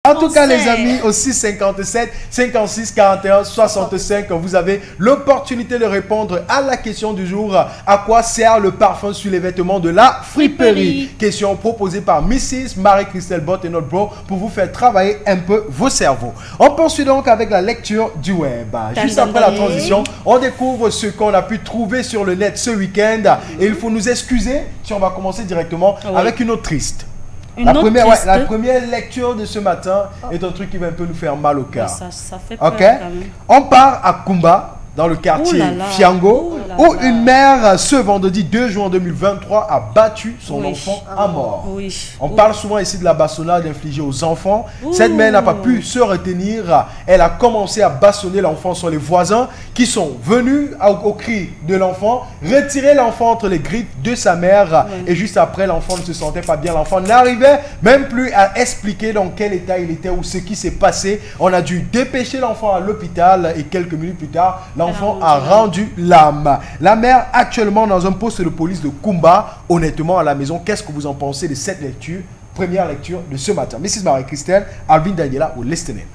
En tout cas, les amis, au 657 56 41 65, vous avez l'opportunité de répondre à la question du jour. À quoi sert le parfum sur les vêtements de la friperie? Question proposée par Mrs. Marie-Christelle Bott et notre bro pour vous faire travailler un peu vos cerveaux. On poursuit donc avec la lecture du web. Juste après la transition, on découvre ce qu'on a pu trouver sur le net ce week-end. Et il faut nous excuser si on va commencer directement avec une autre triste. La première lecture de ce matin est un truc qui va un peu nous faire mal au cœur. Ça fait peur quand même. On part à Kumba, dans le quartier Fiango, où une mère, ce vendredi 2 juin 2023, a battu son enfant à mort. On parle souvent ici de la bastonnade infligée aux enfants. Cette mère n'a pas pu se retenir. Elle a commencé à bastonner l'enfant sur les voisins qui sont venus au cri de l'enfant, retirer l'enfant entre les griffes de sa mère. Et juste après, l'enfant ne se sentait pas bien. L'enfant n'arrivait même plus à expliquer dans quel état il était ou ce qui s'est passé. On a dû dépêcher l'enfant à l'hôpital et quelques minutes plus tard, l'enfant a rendu l'âme. La mère actuellement dans un poste de police de Kumba. Honnêtement, à la maison, qu'est-ce que vous en pensez de cette lecture? Première lecture de ce matin. Mrs. Marie-Christelle, Alvin Daniela ou Lestenen.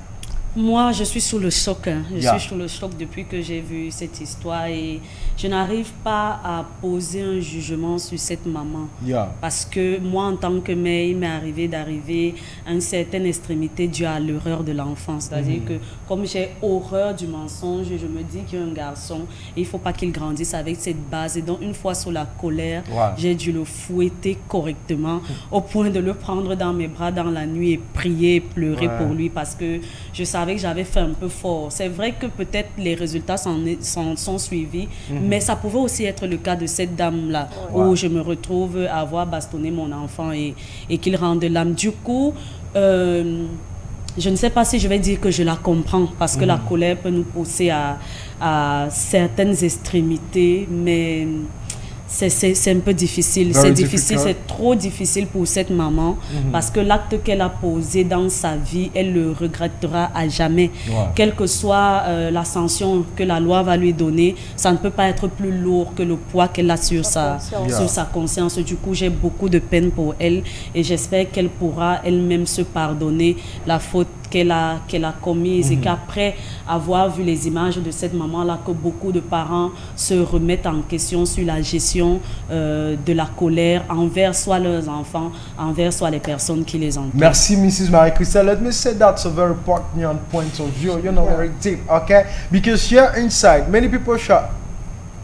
Moi, je suis sous le choc. Je suis sous le choc depuis que j'ai vu cette histoire et je n'arrive pas à poser un jugement sur cette maman. Parce que moi, en tant que mère, il m'est arrivé d'arriver à une certaine extrémité due à l'horreur de l'enfant. C'est-à-dire que comme j'ai horreur du mensonge, je me dis qu'il y a un garçon, il ne faut pas qu'il grandisse avec cette base. Et donc, une fois sous la colère, j'ai dû le fouetter correctement au point de le prendre dans mes bras dans la nuit et prier, pleurer pour lui parce que je savais que j'avais fait un peu fort. C'est vrai que peut-être les résultats sont suivis, mais ça pouvait aussi être le cas de cette dame-là, où je me retrouve à avoir bastonné mon enfant et qu'il rende l'âme. Du coup, je ne sais pas si je vais dire que je la comprends, parce que la colère peut nous pousser à certaines extrémités, mais c'est un peu difficile. C'est difficile, c'est trop difficile pour cette maman parce que l'acte qu'elle a posé dans sa vie, elle le regrettera à jamais. Quelle que soit la sanction que la loi va lui donner, ça ne peut pas être plus lourd que le poids qu'elle a sur sa conscience. Du coup, j'ai beaucoup de peine pour elle et j'espère qu'elle pourra elle-même se pardonner la faute qu'elle a commise et qu'après avoir vu les images de cette maman-là, que beaucoup de parents se remettent en question sur la gestion de la colère envers soit leurs enfants, envers soit les personnes qui les entourent. Merci, Mrs. Marie-Christelle. Let me say that's a very poignant point of view, you know, very deep, okay? Because here inside, many people shall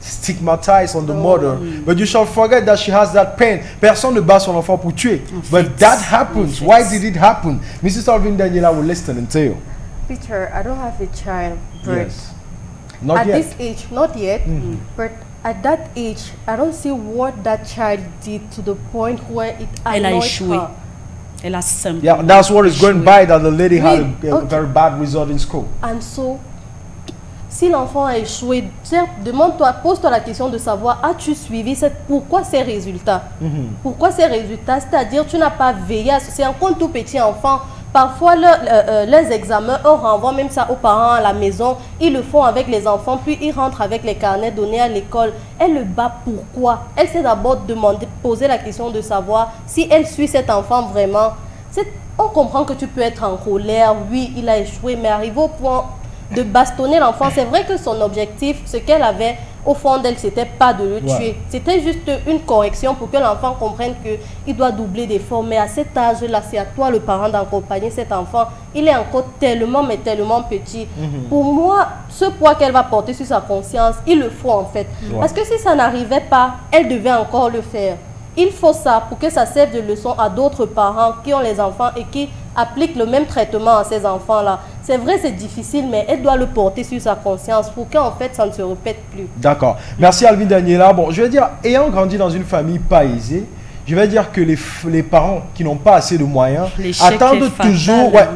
stigmatized on the mother, but you shall forget that she has that pain. Personne ne bat son enfant pour tuer, but that happens. Why did it happen? Mrs. Alvin Daniela will listen and tell you. Peter, I don't have a child, but not yet. At this age, not yet, but at that age, I don't see what that child did to the point where it annoyed her. Elle a simplement Yeah, that's what is going by, that the lady had a very bad result in school. And so, si l'enfant a échoué, demande-toi, pose-toi la question de savoir, as-tu suivi pourquoi ces résultats? Pourquoi ces résultats? C'est-à-dire, tu n'as pas veillé, c'est encore un tout petit enfant. Parfois, les examens, on renvoie même ça aux parents à la maison. Ils le font avec les enfants, puis ils rentrent avec les carnets donnés à l'école. Elle le bat pourquoi? Elle s'est d'abord poser la question de savoir si elle suit cet enfant vraiment. On comprend que tu peux être en colère, oui, il a échoué, mais arrivé au point de bastonner l'enfant, c'est vrai que son objectif, ce qu'elle avait au fond d'elle, c'était pas de le tuer. C'était juste une correction pour que l'enfant comprenne qu'il doit doubler d'efforts. Mais à cet âge-là, c'est à toi, le parent, d'accompagner cet enfant. Il est encore tellement, mais tellement petit. Pour moi, ce poids qu'elle va porter sur sa conscience, il le faut en fait. Parce que si ça n'arrivait pas, elle devait encore le faire. Il faut ça pour que ça serve de leçon à d'autres parents qui ont les enfants et qui appliquent le même traitement à ces enfants-là. C'est vrai, c'est difficile, mais elle doit le porter sur sa conscience pour qu'en fait, ça ne se répète plus. D'accord. Merci Alvin Daniela. Bon, je veux dire, ayant grandi dans une famille pas aisée, je vais dire que les parents qui n'ont pas assez de moyens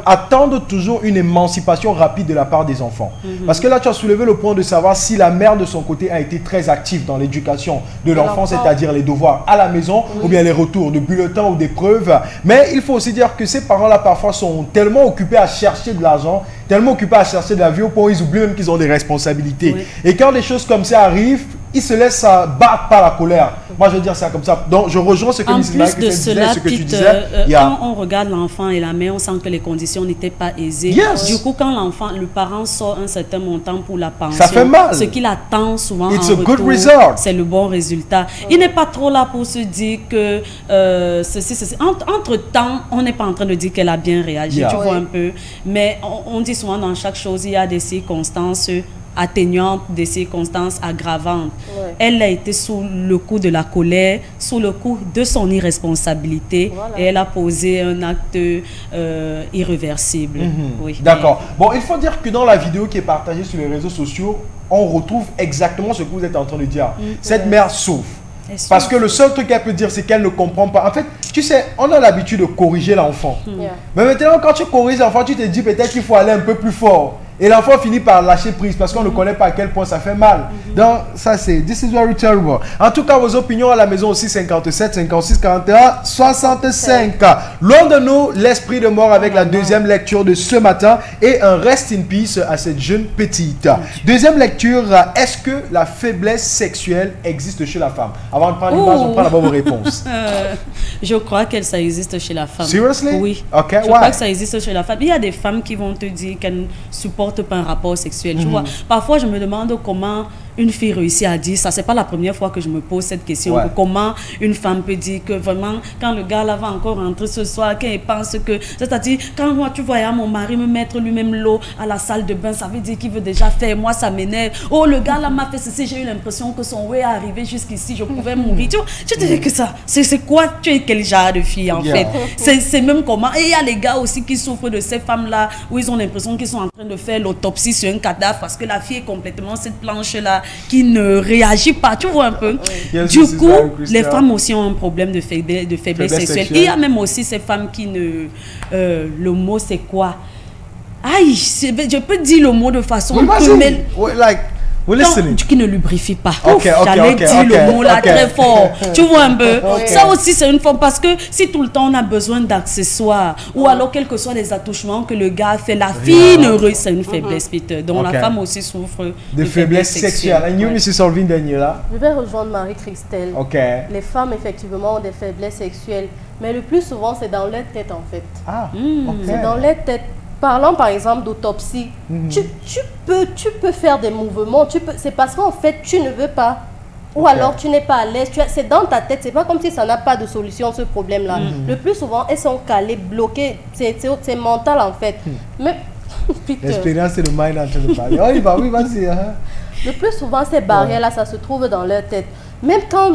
attendent toujours une émancipation rapide de la part des enfants. Parce que là, tu as soulevé le point de savoir si la mère de son côté a été très active dans l'éducation de l'enfant, c'est-à-dire les devoirs à la maison ou bien les retours de bulletins ou d'épreuves. Mais il faut aussi dire que ces parents-là parfois sont tellement occupés à chercher de l'argent, tellement occupés à chercher de la vie au point où ils oublient même qu'ils ont des responsabilités. Et quand des choses comme ça arrivent, il se laisse battre par la colère. Moi, je veux dire ça comme ça. Donc, je rejoins ce que Mrs. Mike disait, ce que tu disais. Quand on regarde l'enfant et la mère, on sent que les conditions n'étaient pas aisées. Yes. Du coup, quand le parent sort un certain montant pour la pension, ça fait mal. Ce qu'il attend souvent It's en retour, c'est le bon résultat. Il n'est pas trop là pour se dire que ceci. Entre-temps, on n'est pas en train de dire qu'elle a bien réagi, tu vois un peu. Mais on dit souvent dans chaque chose, il y a des circonstances atténuantes, des circonstances aggravantes. Elle a été sous le coup de la colère, sous le coup de son irresponsabilité, et elle a posé un acte irréversible. Oui. D'accord. Bon, il faut dire que dans la vidéo qui est partagée sur les réseaux sociaux, on retrouve exactement ce que vous êtes en train de dire. Cette mère souffre. Parce que le seul truc qu'elle peut dire, c'est qu'elle ne comprend pas. En fait, tu sais, on a l'habitude de corriger l'enfant. Mais maintenant, quand tu corriges l'enfant, tu te dis peut-être qu'il faut aller un peu plus fort. Et l'enfant finit par lâcher prise parce qu'on ne connaît pas à quel point ça fait mal. Donc, ça c'est... This is very terrible. En tout cas, vos opinions à la maison aussi, 57, 56, 41, 65. Loin de nous, l'esprit de mort avec la deuxième lecture de ce matin et un rest in peace à cette jeune petite. Deuxième lecture, est-ce que la faiblesse sexuelle existe chez la femme? Avant de prendre l'image, on prend d'abord vos réponses. Je crois que ça existe chez la femme. Seriously? Oui. Okay, je crois que ça existe chez la femme. Il y a des femmes qui vont te dire qu'elles ne supportent pas un rapport sexuel. Tu vois, parfois je me demande comment une fille réussit à dire ça. C'est pas la première fois que je me pose cette question. Comment une femme peut dire que vraiment, quand le gars là va encore rentrer ce soir, qu'il pense que... C'est-à-dire, quand moi tu voyais mon mari me mettre lui-même l'eau à la salle de bain, ça veut dire qu'il veut déjà faire. Moi, ça m'énerve. Oh, le gars là m'a fait ceci. J'ai eu l'impression que son way est arrivé jusqu'ici. Je pouvais mourir. Tu vois, je te dis que ça, c'est quoi? Tu es quel genre de fille en fait? C'est même comment. Et il y a les gars aussi qui souffrent de ces femmes-là où ils ont l'impression qu'ils sont en train de faire l'autopsie sur un cadavre parce que la fille est complètement cette planche-là qui ne réagit pas, tu vois un peu. Du coup, les femmes aussi ont un problème de faiblesse sexuelle. Il y a même aussi ces femmes qui ne... le mot, c'est quoi? Aïe, je peux dire le mot de façon... Qui ne lubrifie pas. J'allais dire le mot là très fort. Tu vois un peu. Ça aussi c'est une forme parce que si tout le temps on a besoin d'accessoires ou alors quels que soient les attouchements que le gars fait, la fille c'est une faiblesse, Peter. Donc la femme aussi souffre de faiblesse sexuelle. Et nous, M. Solvin Daniela. Je vais rejoindre Marie-Christelle. Les femmes effectivement ont des faiblesses sexuelles, mais le plus souvent c'est dans leur tête en fait. C'est dans leur tête. Parlons par exemple d'autopsie. Tu peux faire des mouvements, c'est parce qu'en fait tu ne veux pas. Ou alors tu n'es pas à l'aise, c'est dans ta tête, c'est pas comme si ça n'a pas de solution ce problème-là. Le plus souvent, elles sont calées, bloquées, c'est mental en fait. Mais l'expérience c'est le mind en train de parler. Oui, vas-y. Le plus souvent, ces barrières-là, ça se trouve dans leur tête. Même quand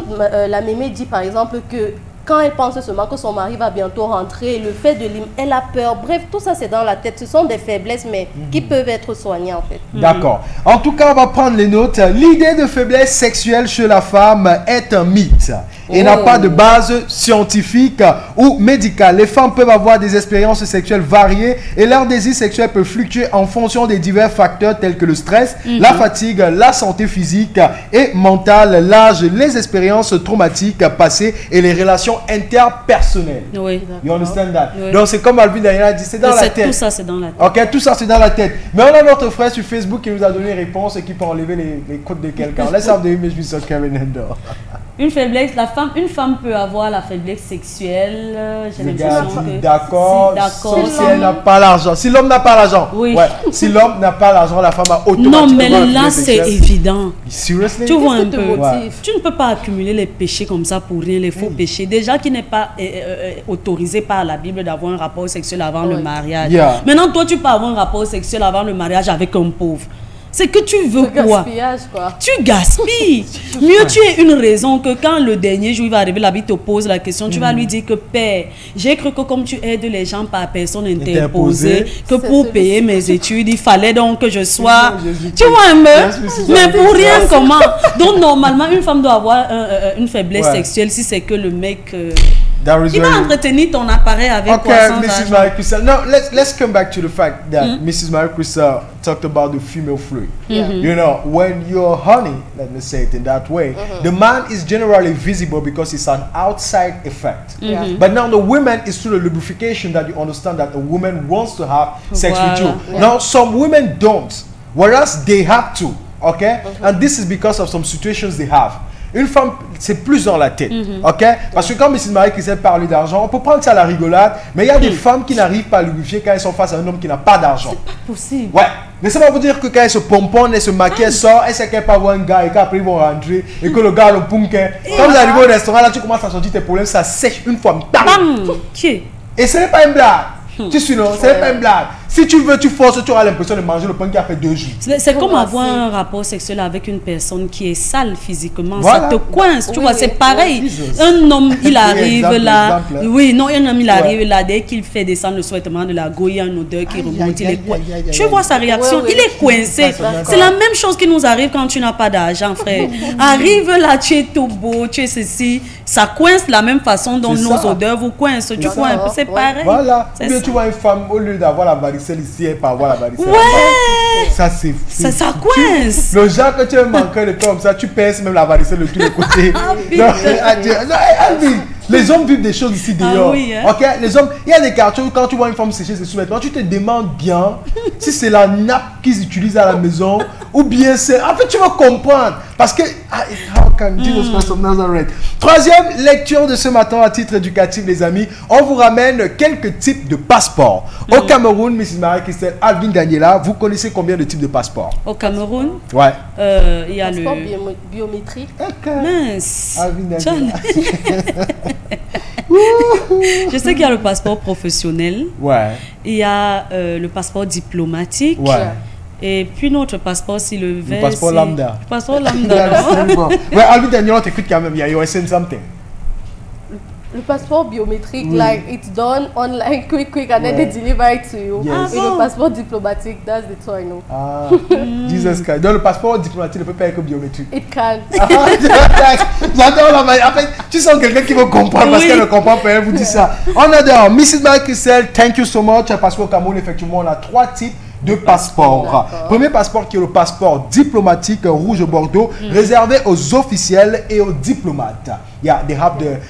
la mémé dit par exemple que quand elle pense seulement que son mari va bientôt rentrer, le fait de elle a peur. Bref, tout ça c'est dans la tête. Ce sont des faiblesses, mais qui peuvent être soignées en fait. D'accord. En tout cas, on va prendre les notes. L'idée de faiblesse sexuelle chez la femme est un mythe et n'a pas de base scientifique ou médicale. Les femmes peuvent avoir des expériences sexuelles variées et leur désir sexuel peut fluctuer en fonction des divers facteurs tels que le stress, la fatigue, la santé physique et mentale, l'âge, les expériences traumatiques passées et les relations interpersonnelles. Oui. You understand that? Oui. Donc c'est comme Alvin Daniela dit, c'est dans la tête. Tout ça c'est dans la tête. Ok, tout ça c'est dans la tête. Mais on a notre frère sur Facebook qui nous a donné une réponse et qui peut enlever les codes de quelqu'un. Let's have the image with Kevin Hendo. Une faiblesse, une femme peut avoir la faiblesse sexuelle. J'ai l'impression que d'accord. Si elle n'a pas l'argent, si l'homme n'a pas l'argent, si l'homme n'a pas l'argent, la femme a automatiquement. Non, mais là c'est évident. Seriously? Tu vois un peu. Tu ne peux pas accumuler les péchés comme ça pour rien, les faux péchés. Déjà qui n'est pas autorisé par la Bible d'avoir un rapport sexuel avant le mariage. Maintenant, toi, tu peux avoir un rapport sexuel avant le mariage avec un pauvre. C'est que tu veux quoi? Tu gaspilles. Mieux tu aies une raison que quand le dernier jour il va arriver, la vie te pose la question, tu vas lui dire que Père, j'ai cru que comme tu aides les gens par personne interposée, que pour payer mes études, il fallait donc que je sois... Tu vois un peu? Mais pour rien comment? Donc normalement, une femme doit avoir une faiblesse sexuelle si c'est que le mec... il va entretenir ton appareil avec quoi sans Mrs. Marie Christelle. Now let's come back to the fact that Mrs. Marie Christelle talked about the female fluid. You know, when you're horny, let me say it in that way, the man is generally visible because it's an outside effect. But now the woman is through the lubrication that you understand that a woman wants to have sex with you. Now some women don't, whereas they have to. ok? And this is because of some situations they have. Une femme, c'est plus dans la tête, ok? Parce que quand Mrs. Marie-Christelle parle d'argent, on peut prendre ça à la rigolade, mais il y a des femmes qui n'arrivent pas à lubrifier quand elles sont face à un homme qui n'a pas d'argent. C'est pas possible. Ouais, mais ça va vous dire que quand elles se pomponne, elles se maquillent, elles sortent, elles savent qu'elles peuvent avoir un gars et qu'après ils vont rentrer et que le gars le punquin. Quand vous arrivez au restaurant, là tu commences à sentir tes problèmes, ça sèche une fois. Bam! Et ce n'est pas une blague. Tu suis non, ce n'est pas une blague. Si tu veux, tu forces, tu auras l'impression de manger le pain qui a fait 2 jours. C'est comme avoir un rapport sexuel avec une personne qui est sale physiquement. Voilà. Ça te coince, tu vois, c'est pareil. Un homme, il arrive là. Oui, non, un homme, il arrive là. Dès qu'il fait descendre le sous-vêtement de la go, il y a une odeur qui remonte. Il est coincé. Tu vois sa réaction, il est coincé. C'est la même chose qui nous arrive quand tu n'as pas d'argent, frère. Arrive là, tu es tout beau, tu es ceci. Ça coince de la même façon dont nos odeurs vous coincent. Tu vois un peu, c'est pareil. Voilà. Ou bien tu vois une femme, au lieu d'avoir la varicelle ici, elle peut avoir la varicelle. Ouais. Ça, c'est fou. Ça coince. Le genre que tu as manqué de comme ça, tu perces même la varicelle de tous les côtés. Les hommes vivent des choses ici dehors. Oui, hein? Ok, les hommes, il y a des quartiers où quand tu vois une femme sécher ses sous-vêtements, tu te demandes bien si c'est la nappe qu'ils utilisent à la maison ou bien c'est. En fait, tu vas comprendre. Parce que. How can Jesus Christ of Nazareth? Troisième lecture de ce matin à titre éducatif, les amis. On vous ramène quelques types de passeports. Au Cameroun, Mrs. Marie-Christelle, Alvin Daniela, vous connaissez combien de types de passeports? Au Cameroun? Ouais. Il y a le. Passeport biométrique. Mince. Alvin Daniela. Je sais qu'il y a le passeport professionnel. Ouais. Il y a le passeport diplomatique. Ouais. Et puis notre passeport, si le vert. Le passeport lambda. Le passeport lambda. Ouais, Alvin Daniela, on t'écoute quand même. Il y a saying something. Le passeport biométrique, like it's done online, quick, and then they deliver it to you. Yes. Et le passeport diplomatique, that's the two I know. Ah, Jesus Christ. Donc le passeport diplomatique ne peut pas être que biométrique. It can. J'adore la manière. En fait, tu sens quelqu'un qui veut comprendre parce qu'elle ne comprend pas, elle vous dit ça. On adore. Mrs. Marie-Christelle, thank you so much. Parce qu'au Cameroun, effectivement, on a 3 types de passeport. Premier passeport qui est le passeport diplomatique rouge Bordeaux, réservé aux officiels et aux diplomates.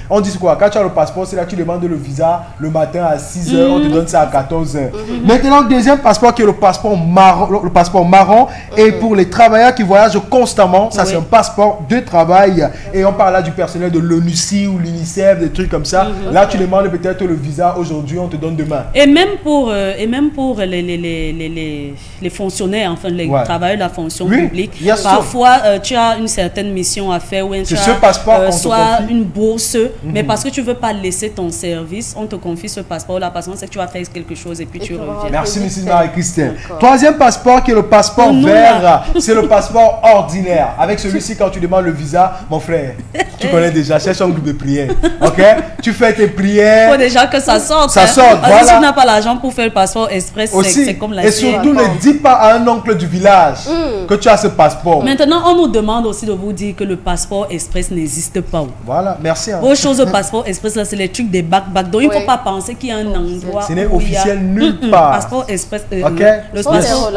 On dit quoi? Quand tu as le passeport, c'est là que tu demandes le visa le matin à 6h, on te donne ça à 14h. Maintenant, le deuxième passeport qui est le passeport marron, et pour les travailleurs qui voyagent constamment, ça c'est un passeport de travail. Et on parle là du personnel de l'ONUCI ou l'UNICEF, des trucs comme ça. Là, tu demandes peut-être le visa aujourd'hui, on te donne demain. Et même pour les fonctionnaires, enfin les travailleurs de la fonction publique, parfois tu as une certaine mission à faire ou tu as ce passeport soit une bourse, mais parce que tu ne veux pas laisser ton service, on te confie ce passeport-là parce qu'on sait que tu vas faire quelque chose et puis tu reviens. Merci Mrs. Marie-Christelle. Troisième passeport qui est le passeport vert, c'est le passeport ordinaire. Avec celui-ci, quand tu demandes le visa, mon frère, tu connais déjà, cherche un groupe de prières. Ok? Tu fais tes prières. Il faut déjà que ça sorte. Ça sorte, voilà. Si tu n'as pas l'argent pour faire le passeport express, c'est comme la. Et surtout, ne dis pas à un oncle du village que tu as ce passeport. Maintenant, on nous demande aussi de vous dire que le passeport express n'existe pas. Voilà, merci. Vos choses de passeport express, là, c'est les trucs des bacs. Donc, il ne faut pas penser qu'il y a un endroit. Ce n'est officiel nulle part. Passeport express. Le passeport.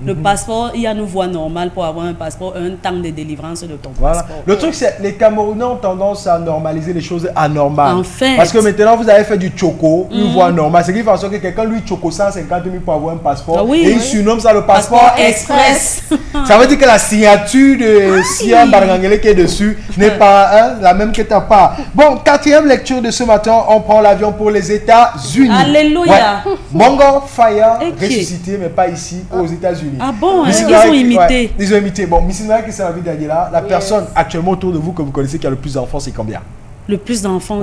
Le passeport, il y a une voie normale pour avoir un passeport, un temps de délivrance de ton passeport. Le truc, c'est les Camerounais ont tendance à normaliser les choses anormales. En fait. Parce que maintenant, vous avez fait du choco, une voie normale. C'est qui fait en sorte que quelqu'un, lui, choco 150 000 pour avoir un passeport. Et il surnomme ça le passeport express. Ça veut dire que la signature de Siam Barangele qui est dessus n'est pas la même que ta part. Bon, quatrième lecture de ce matin, on prend l'avion pour les États-Unis. Alléluia. Mongo Fire, ressuscité, mais pas ici, aux États-Unis. Ah bon, ils ont imité. Ils ont imité. Bon, Mrs. Marie qui s'est envie d'aller là, la personne actuellement autour de vous que vous connaissez qui a le plus d'enfants, c'est combien? Le plus d'enfants.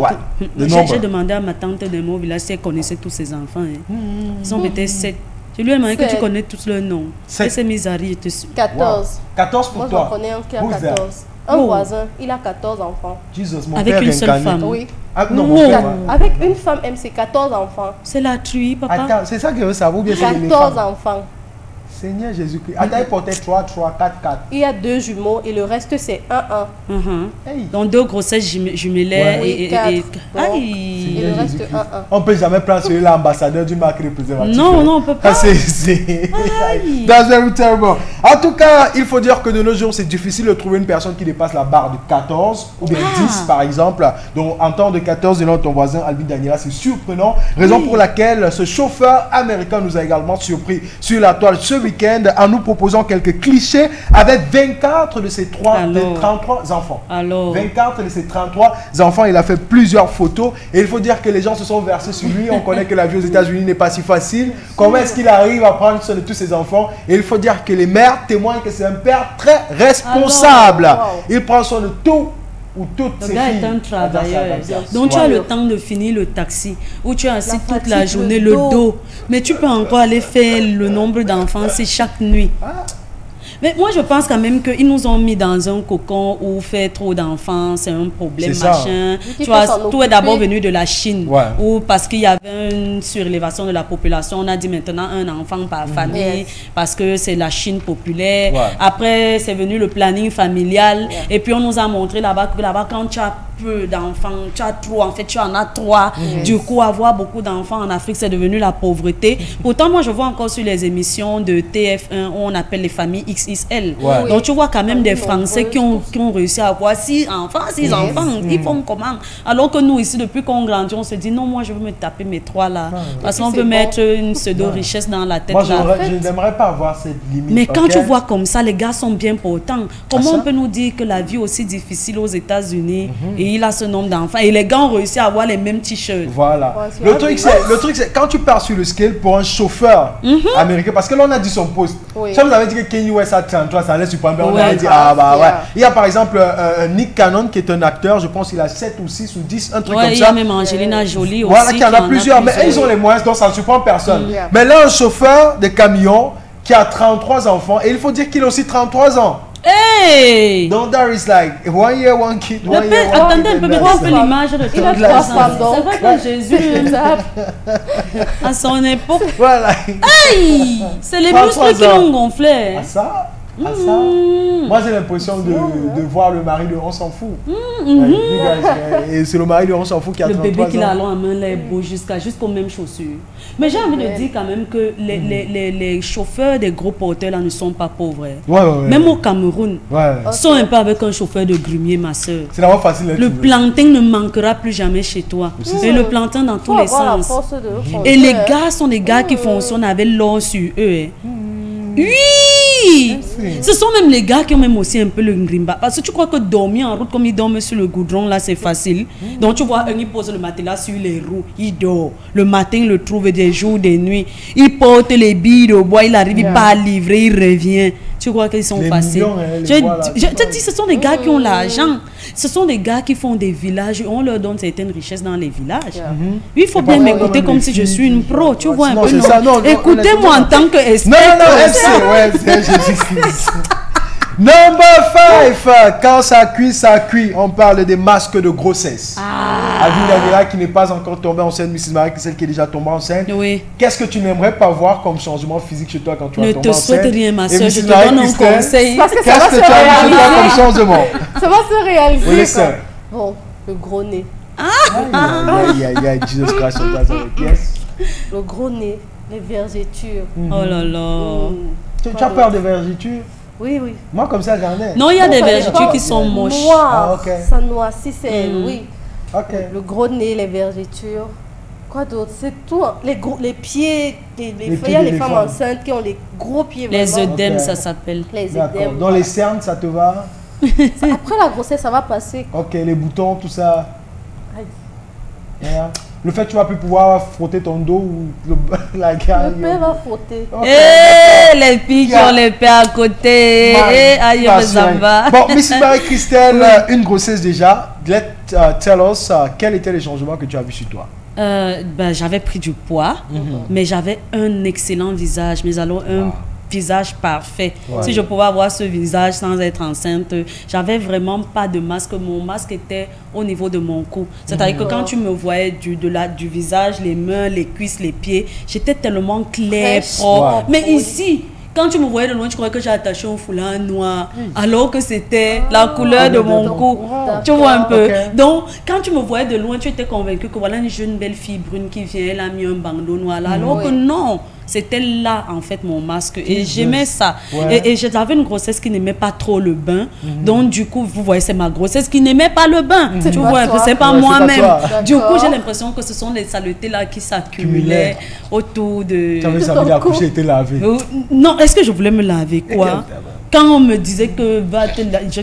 J'ai demandé à ma tante de mon village si elle connaissait tous ses enfants. Ils sont peut-être 7. Je lui ai demandé que tu connais tous leurs noms. Elle s'est mise à rire dessus. 14. 14 pour toi. Moi, je connais un qui a 14. Un voisin, il a 14 enfants. Jesus, mon avec père une seule femme. Oui. Ah, non, mon père, avec une femme, c'est 14 enfants. C'est la truie, papa. Attends, c'est ça que je veux savoir. 14 enfants. Seigneur Jésus-Christ. Attends, il portait 3, 4, 4. Il y a 2 jumeaux et le reste c'est 1. Hey. Donc 2 grossesses jumellaires et 4. Et le reste 1. On peut jamais prendre celui-là ambassadeur du marque représentatif. Non, on peut pas. That's very terrible. En tout cas, il faut dire que de nos jours, c'est difficile de trouver une personne qui dépasse la barre de 14 ou bien 10 par exemple. Donc en temps de 14, selon ton voisin Alvin Daniela, c'est surprenant. Raison pour laquelle ce chauffeur américain nous a également surpris sur la toile. Ce week-end en nous proposant quelques clichés avec 24 de ses 33 enfants. 24 de ses 33 enfants, il a fait plusieurs photos et il faut dire que les gens se sont versés sur lui. On connaît que la vie aux États-Unis n'est pas si facile. Comment est-ce qu'il arrive à prendre soin de tous ses enfants? Et il faut dire que les mères témoignent que c'est un père très responsable. Il prend soin de tout. Ou toutes le gars est un travailleur. Donc tu as le temps de finir le taxi, où tu as assis toute la journée, le dos. Mais tu peux encore aller faire le nombre d'enfants, c'est chaque nuit. Mais moi, je pense quand même qu'ils nous ont mis dans un cocon où faire trop d'enfants, c'est un problème, machin. Tu vois, tout est d'abord venu de la Chine, où parce qu'il y avait une surélévation de la population, on a dit maintenant un enfant par famille, parce que c'est la Chine populaire. Après, c'est venu le planning familial, et puis on nous a montré là-bas que quand tu as peu d'enfants, tu as trop, en fait tu en as 3. Du coup, avoir beaucoup d'enfants en Afrique, c'est devenu la pauvreté. Pourtant, moi, je vois encore sur les émissions de TF1, où on appelle les familles XXL. Donc, tu vois quand même des Français qui ont réussi à avoir 6 enfants, ils font comment? Alors que nous, ici, depuis qu'on grandit, on se dit, non, moi, je veux me taper mes 3 là. Parce qu'on veut mettre une pseudo-richesse dans la tête. Moi, je n'aimerais pas avoir cette limite. Mais quand tu vois comme ça, les gars sont bien portants. Comment on peut nous dire que la vie est aussi difficile aux États-Unis et il a ce nombre d'enfants et les gars ont réussi à avoir les mêmes t-shirts. Voilà. Le truc c'est quand tu pars sur le scale pour un chauffeur américain, parce que là on a dit son poste. Ça vous avez dit que Kanye West a 33, ça allait surprendre. On a dit Il y a par exemple Nick Cannon qui est un acteur, je pense qu'il a 7 ou 6 ou 10, un truc comme ça. Il y a même Angelina Jolie aussi. Voilà, qui en a plusieurs, mais ils ont les moyens, donc ça ne surprend personne. Mais là, un chauffeur de camion qui a 33 enfants, et il faut dire qu'il a aussi 33 ans. Hey! Donc, there is like 1 year, 1 kid, 1 year, 1 attendez, on peut mettre un peu l'image de il a 3 femmes, donc. C'est vrai que Jésus, à son époque. Voilà. Hey! C'est les muscles qui l'ont gonflé. Ah ça? Ah ça? Moi j'ai l'impression de voir le mari de On s'en fout. Et c'est le mari de On s'en fout qui a 33 ans. Le bébé qu'il a en main là est beau jusqu'aux mêmes chaussures. Mais j'ai envie de dire quand même que les chauffeurs des gros porteurs là ne sont pas pauvres. Même au Cameroun, sont un peu avec un chauffeur de grumier, ma soeur. C'est vraiment facile. Le plantain ne manquera plus jamais chez toi. Et le plantain dans tous les sens. Et les gars sont des gars qui fonctionnent avec l'or sur eux. Oui! Ce sont même les gars qui ont même aussi un peu le ngrimba. Parce que tu crois que dormir en route comme ils dorment sur le goudron, là, c'est facile. Donc tu vois, il pose le matelas sur les roues, il dort. Le matin, il le trouve des jours, des nuits. Il porte les billes de bois, il arrive pas à livrer, il revient. Tu crois qu'ils sont faciles? Je te dis, ce sont des gars qui ont l'argent. Ce sont des gars qui font des villages. On leur donne certaines richesses dans les villages. Il faut bien m'écouter comme si je suis une pro. Tu vois un peu, non? Écoutez-moi en tant que expert. Non, Jésus-Christ. Number 5, quand ça cuit, on parle des masques de grossesse. Avis Daniela qui n'est pas encore tombée enceinte, Mrs. Marie, celle qui est déjà tombée enceinte. Qu'est-ce que tu n'aimerais pas voir comme changement physique chez toi quand tu vas tomber enceinte? Ne te souhaite rien, ma soeur, je te donne un conseil. Qu'est-ce que tu as vu chez toi comme changement? Ça va se réaliser. Oui, bon, le gros nez. Jesus Christ on Nazareth. Yes. Le gros nez, les vergetures. Oh là là. Tu as peur des vergetures? Oui. Moi, comme ça, j'en ai. Non, il y a des vergetures qui sont moches. Noir, ça noircit, c'est oui. Le gros nez, les vergetures. Quoi d'autre? C'est tout. Les pieds, il y a les femmes enceintes qui ont les gros pieds. Les œdèmes, ça s'appelle. Les œdèmes. Dans les cernes, ça te va? Après la grossesse, ça va passer. Ok, les boutons, tout ça. Le fait que tu vas plus pouvoir frotter ton dos ou la garde. Le père va frotter. Les filles qui ont les pères à côté. Aïe, ça va. Bon, Mrs. Marie-Christelle, une grossesse déjà. Tell us, quels étaient les changements que tu as vus sur toi? J'avais pris du poids, mais j'avais un excellent visage. Mais alors, un visage parfait. Si je pouvais avoir ce visage sans être enceinte, j'avais vraiment pas de masque. Mon masque était au niveau de mon cou. C'est-à-dire que quand tu me voyais du visage, les mains, les cuisses, les pieds, j'étais tellement claire, propre. Mais ici, quand tu me voyais de loin, tu croyais que j'ai attaché un foulard noir, alors que c'était la couleur de mon cou. Tu vois un peu. Donc, quand tu me voyais de loin, tu étais convaincu que voilà une jeune belle fille brune qui vient, elle a mis un bandeau noir là, alors que non. C'était là, en fait, mon masque. Et j'aimais ça. Et j'avais une grossesse qui n'aimait pas trop le bain. Donc, du coup, vous voyez, c'est ma grossesse qui n'aimait pas le bain. Tu vois, c'est pas moi-même. Du coup, j'ai l'impression que ce sont les saletés là qui s'accumulaient autour de... Tu avais ça, la couche était lavée. Non, est-ce que je voulais me laver, quoi? Quand on me disait que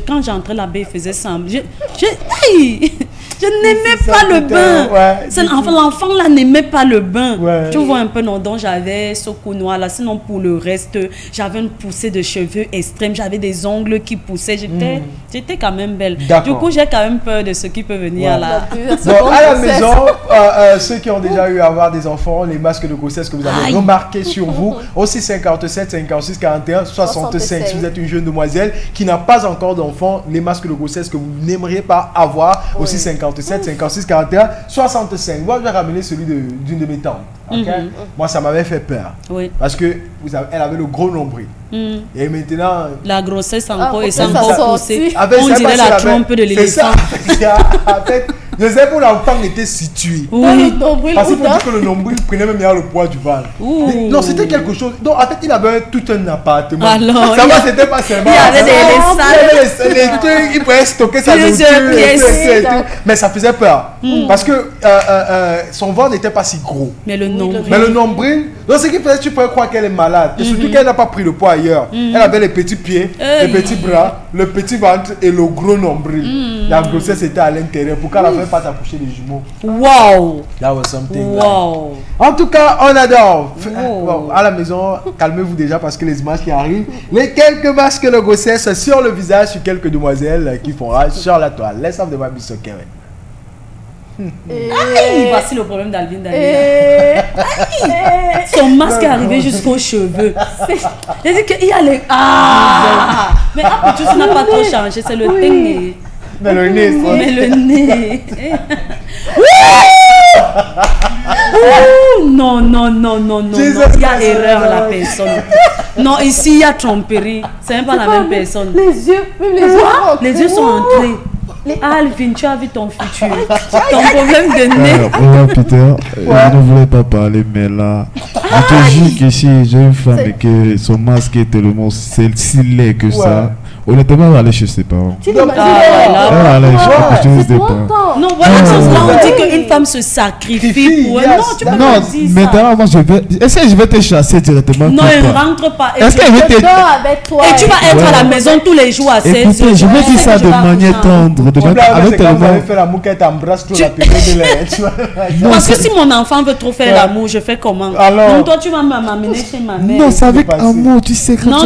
quand j'entrais là-bas, il faisait ça. Je n'aimais pas le bain. L'enfant là n'aimait pas le bain. Tu vois un peu, non? Donc j'avais ce cou noir là. Sinon pour le reste, j'avais une poussée de cheveux extrême. J'avais des ongles qui poussaient. J'étais quand même belle. Du coup, j'ai quand même peur de ce qui peut venir là. Bon, à la maison, ceux qui ont déjà eu à avoir des enfants, les masques de grossesse que vous avez remarqués sur vous, aussi 57, 56, 41, 65. Si vous êtes une jeune demoiselle qui n'a pas encore d'enfant, les masques de grossesse que vous n'aimeriez pas avoir, aussi 57, 56, 41, 65. Moi, je vais ramener celui d'une de mes tantes. Moi, ça m'avait fait peur. Parce que elle avait le gros nombril. Et maintenant... La grossesse encore et ça encore poussé. On dirait la trompe de l'éléphant. En fait, je sais où l'enfant était situé. Parce qu'il faut dire que le nombril prenait même le poids du ventre. Non, c'était quelque chose. Donc, en fait, il avait tout un appartement. Alors, ça va, c'était pas seulement. Il y avait des salles. Il pouvait stocker sa nourriture. Mais ça faisait peur. Parce que son ventre n'était pas si gros. Mais le nombril. Donc, ce qui faisait, tu pouvais croire qu'elle est malade. Et surtout qu'elle n'a pas pris le poids ailleurs. Elle avait les petits pieds, les petits bras, le petit ventre et le gros nombril. La grossesse était à l'intérieur. Pourquoi elle n'avait pas accouché les jumeaux? Wow! That was something. Wow! En tout cas, on adore. Bon, à la maison, calmez-vous déjà parce que les images qui arrivent. Les quelques masques de grossesse sur le visage sur quelques demoiselles qui font rage sur la toile. Let's have the vibe so Kevin. Voici le problème d'Alvin son masque est arrivé jusqu'aux cheveux. Il dit qu'il y a les... Mais après tout, ça n'a pas trop changé. C'est le teint. Mais le nez. Mais le nez. Non. Il y a erreur à la personne. Non, ici, il y a tromperie. C'est même pas la même personne. Les yeux, même les yeux. Les yeux sont entrés. Alvin, tu as vu ton futur. Ton problème de nez. Peter, je ne voulais pas parler, mais là, je te jure que si j'ai une femme et que son masque est tellement si laid que ça, honnêtement, elle va aller chez ses parents. Tu l'imagines? Elle va aller chez ses parents. Non, voilà, là, on dit qu'une femme se sacrifie pour elle. Non, tu peux pas dire ça. Maintenant, moi, je vais... Est-ce que je vais te chasser directement? Non, elle ne rentre pas. Est-ce qu'elle va te... avec toi. Et tu vas être à la maison tous les jours à 16 heures. Écoutez, je vais dire ça de manière tendre. Avec tellement... fait l'amour qu'elle t'embrasse trop la période de l'air. Parce que si mon enfant veut trop faire l'amour, je fais comment? Donc toi, tu vas m'amener chez ma mère. Non, c'est avec amour. Tu sais, quand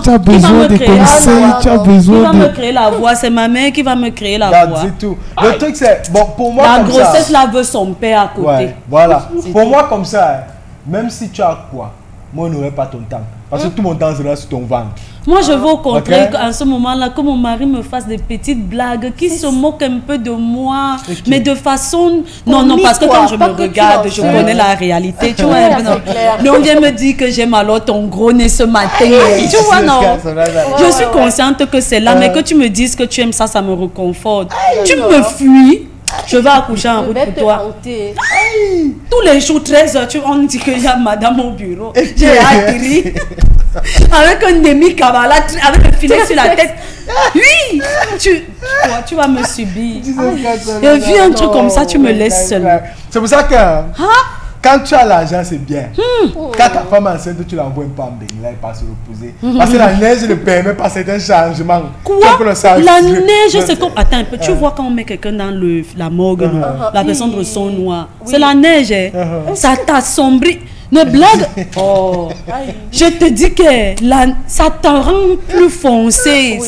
tu as besoin de conseils, tu as besoin de... Qui va me créer la voix? C'est ma mère qui va me créer la voix. C'est tout. Le truc, c'est... Bon, pour moi, la grossesse, là, veut son père à côté. Ouais, voilà. Pour moi, comme ça, même si tu as quoi, moi, je n'aurai pas ton temps. Parce que tout mon temps sera sur ton ventre. Moi, je veux au contraire qu'en ce moment-là, que mon mari me fasse des petites blagues, qui se moque un peu de moi, mais de façon... Non, parce que quand je me regarde, je connais la réalité. Tu vois, mais on vient me dire que j'aime alors ton gros nez ce matin. Tu vois, non. Je suis consciente que c'est là, mais que tu me dises que tu aimes ça, ça me réconforte. Tu me fuis. Je vais accoucher en route pour toi. Tous les jours, 13h, on dit qu'il y a madame au bureau. J'ai atterri avec un demi-cabala, avec un filet sur la tête. Oui, tu vas me subir. Et vu un truc comme ça, tu me laisses seule. C'est pour ça que... Quand tu as l'argent, c'est bien. Quand ta femme est enceinte, tu l'envoies pas en bain, là, il passe se reposer. Parce que la neige ne permet pas certains changements. Quoi? La neige, c'est comme... Attends un peu, tu vois quand on met quelqu'un dans la morgue, la personne ressort noire. C'est la neige, ça t'assombrit. Ne blague. Je te dis que ça te rend plus foncé.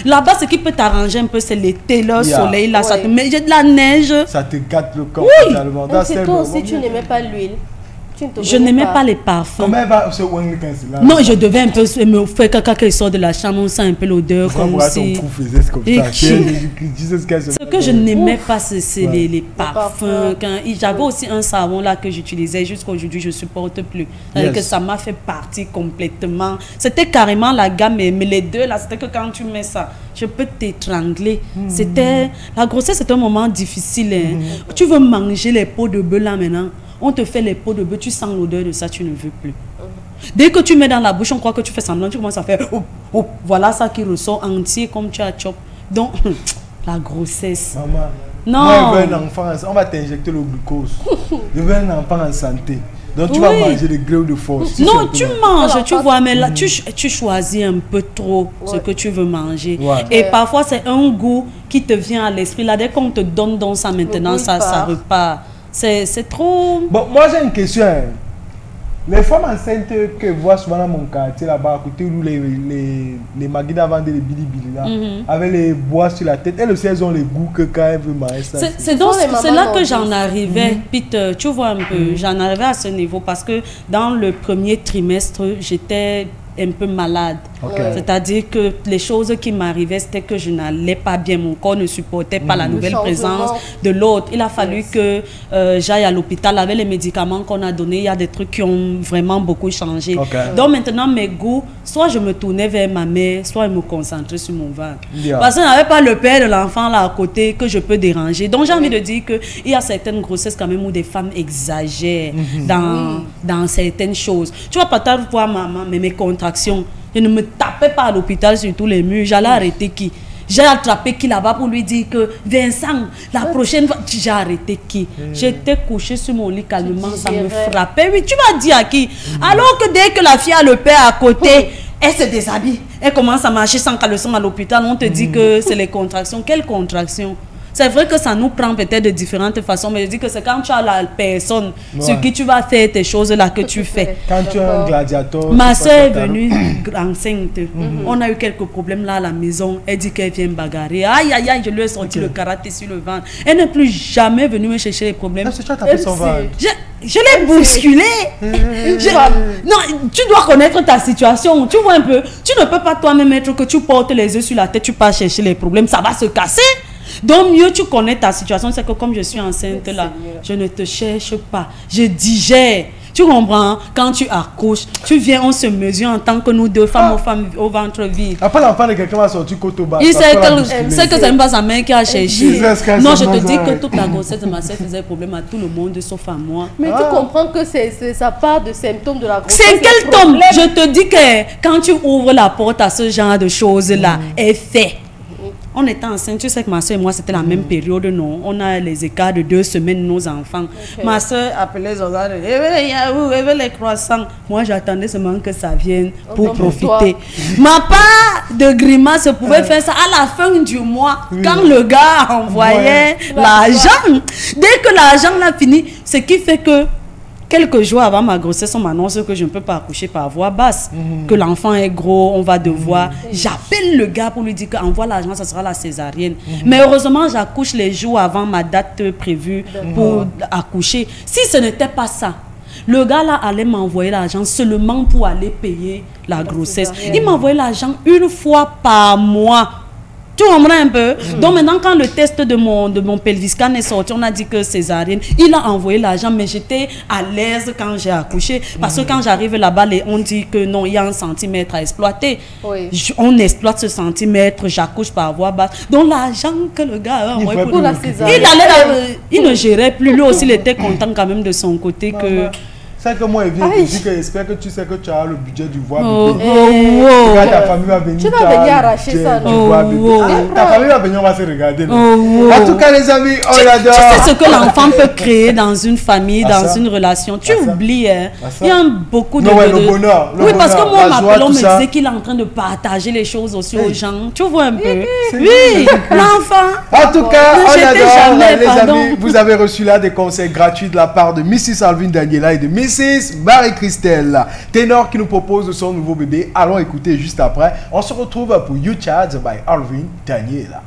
Là-bas, ce qui peut t'arranger un peu, c'est l'été, le soleil, là, ça te met de la neige. Ça te gâte le corps totalement. C'est toi aussi, tu n'aimais pas l'huile. Je n'aimais pas les parfums. Comment elle va se oigner là? Non, je devais un peu me faire caca quand il sort de la chambre, on sent un peu l'odeur comme si... Ce que je n'aimais pas, c'est les parfums. J'avais aussi un savon là que j'utilisais, jusqu'aujourd'hui je ne supporte plus. C'est-à-dire que ça m'a fait partie complètement. C'était carrément la gamme, mais les deux là, c'était que quand tu mets ça, je peux t'étrangler. La grossesse, c'est un moment difficile. Tu veux manger les peaux de bœuf là maintenant. on te fait les peaux de bœuf, tu sens l'odeur de ça, tu ne veux plus. Dès que tu mets dans la bouche, on croit que tu fais semblant, tu commences à faire voilà ça qui ressort entier comme tu as chop. Donc, la grossesse. Maman, non. Moi, je veux un enfant, on va t'injecter le glucose. Je veux un enfant en santé. Donc, tu vas manger des graines de force. Non, tu manges, tu vois, mais là, tu choisis un peu trop ce que tu veux manger. Et parfois, c'est un goût qui te vient à l'esprit. Là, dès qu'on te donne dans ça maintenant, ça repart. C'est trop... Bon, moi, j'ai une question. Les femmes enceintes que je vois souvent dans mon quartier, là-bas, à côté où les maguinas vendent les bilibili, là, avec les bois sur la tête, elles aussi, elles ont les goûts que quand elles veulent manger ça. C'est là que j'en arrivais, Pete, tu vois un peu, j'en arrivais à ce niveau parce que dans le premier trimestre, j'étais un peu malade. C'est-à-dire que les choses qui m'arrivaient, c'était que je n'allais pas bien. Mon corps ne supportait pas la nouvelle présence de l'autre. Il a fallu que j'aille à l'hôpital avec les médicaments qu'on a donnés. Il y a des trucs qui ont vraiment beaucoup changé. Donc maintenant, mes goûts, soit je me tournais vers ma mère, soit je me concentrais sur mon ventre. Parce que je n'avais pas le père de l'enfant là à côté que je peux déranger. Donc j'ai envie de dire qu'il y a certaines grossesses quand même où des femmes exagèrent dans certaines choses. Tu vois, peut-être voir maman, mais mes contractions. Je ne me tapais pas à l'hôpital sur tous les murs. J'allais arrêter qui? J'ai attrapé qui là-bas pour lui dire que Vincent, la prochaine fois, j'ai arrêté qui? J'étais couchée sur mon lit calmement, ça me frappait. Oui, tu vas dire à qui? Alors que dès que la fille a le père à côté, elle se déshabille. Elle commence à marcher sans caleçon à l'hôpital. On te dit que c'est les contractions. Quelles contractions? C'est vrai que ça nous prend peut-être de différentes façons, mais je dis que c'est quand tu as la personne sur qui tu vas faire tes choses-là que tu fais. Quand tu es un gladiateur. Ma soeur est venue enceinte. On a eu quelques problèmes là à la maison. Elle dit qu'elle vient bagarrer. Aïe, aïe, aïe, je lui ai sorti le karaté sur le ventre. Elle n'est plus jamais venue me chercher les problèmes. Est-ce que tu as tapé son ventre? Je l'ai bousculé. Non, tu dois connaître ta situation. Tu vois un peu. Tu ne peux pas toi-même être que tu portes les yeux sur la tête, tu pars chercher les problèmes. Ça va se casser. Donc mieux tu connais ta situation, c'est que comme je suis enceinte là, je ne te cherche pas, je digère. Tu comprends? Quand tu accouches, tu viens, on se mesure en tant que nous deux femmes au ventre vide. Après l'enfant de quelqu'un va sortir côte bas. Il sait que c'est même pas sa mère qui a cherché. Non, je te dis que toute la grossesse de ma soeur faisait problème à tout le monde sauf à moi. Mais tu comprends que ça part de symptômes de la grossesse. C'est quel tome? Je te dis que quand tu ouvres la porte à ce genre de choses là, elle fait. On était enceinte, tu sais que ma soeur et moi, c'était la même période, non? On a les écarts de 2 semaines, nos enfants. Ma soeur appelait Zola, elle veut les croissants. Moi, j'attendais seulement que ça vienne pour profiter. Ma part de grimace pouvait faire ça à la fin du mois, quand le gars envoyait l'argent. Dès que l'argent l'a fini, ce qui fait que quelques jours avant ma grossesse, on m'annonce que je ne peux pas accoucher par voie basse, que l'enfant est gros, on va devoir... J'appelle le gars pour lui dire qu'envoie l'argent, ça sera la césarienne. Mais heureusement, j'accouche les jours avant ma date prévue pour accoucher. Si ce n'était pas ça, le gars là allait m'envoyer l'argent seulement pour aller payer la grossesse. Il m'envoyait l'argent 1 fois par mois. Tu comprends un peu? Donc maintenant, quand le test de mon pelvis scan est sorti, on a dit que césarienne. Il a envoyé l'argent, mais j'étais à l'aise quand j'ai accouché. Parce que quand j'arrive là-bas, on dit que non, il y a 1 centimètre à exploiter. On exploite ce centimètre, j'accouche par voie basse. Donc l'argent que le gars a envoyé pour la césarienne, il ne gérait plus. Lui aussi, il était content quand même de son côté que... C'est que moi, il vient te dire que j'espère que tu sais que tu as le budget du voie bébé. Quand ta famille va venir, tu vas venir arracher ça. Ta famille va venir, on va se regarder. En tout cas, les amis, on l'adore. Tu sais ce que l'enfant peut créer dans une famille, dans une relation. Tu oublies, hein. Il y a beaucoup de... le bonheur. Oui, parce que moi, on me disait qu'il est en train de partager les choses aussi aux gens. Tu vois un peu? Oui, l'enfant. En tout cas, on adore, les amis. Vous avez reçu là des conseils gratuits de la part de Mrs. Alvin Daniela et de Mrs. Marie-Christelle, ténor qui nous propose son nouveau bébé. Allons écouter juste après. On se retrouve pour You Child by Alvin Daniela.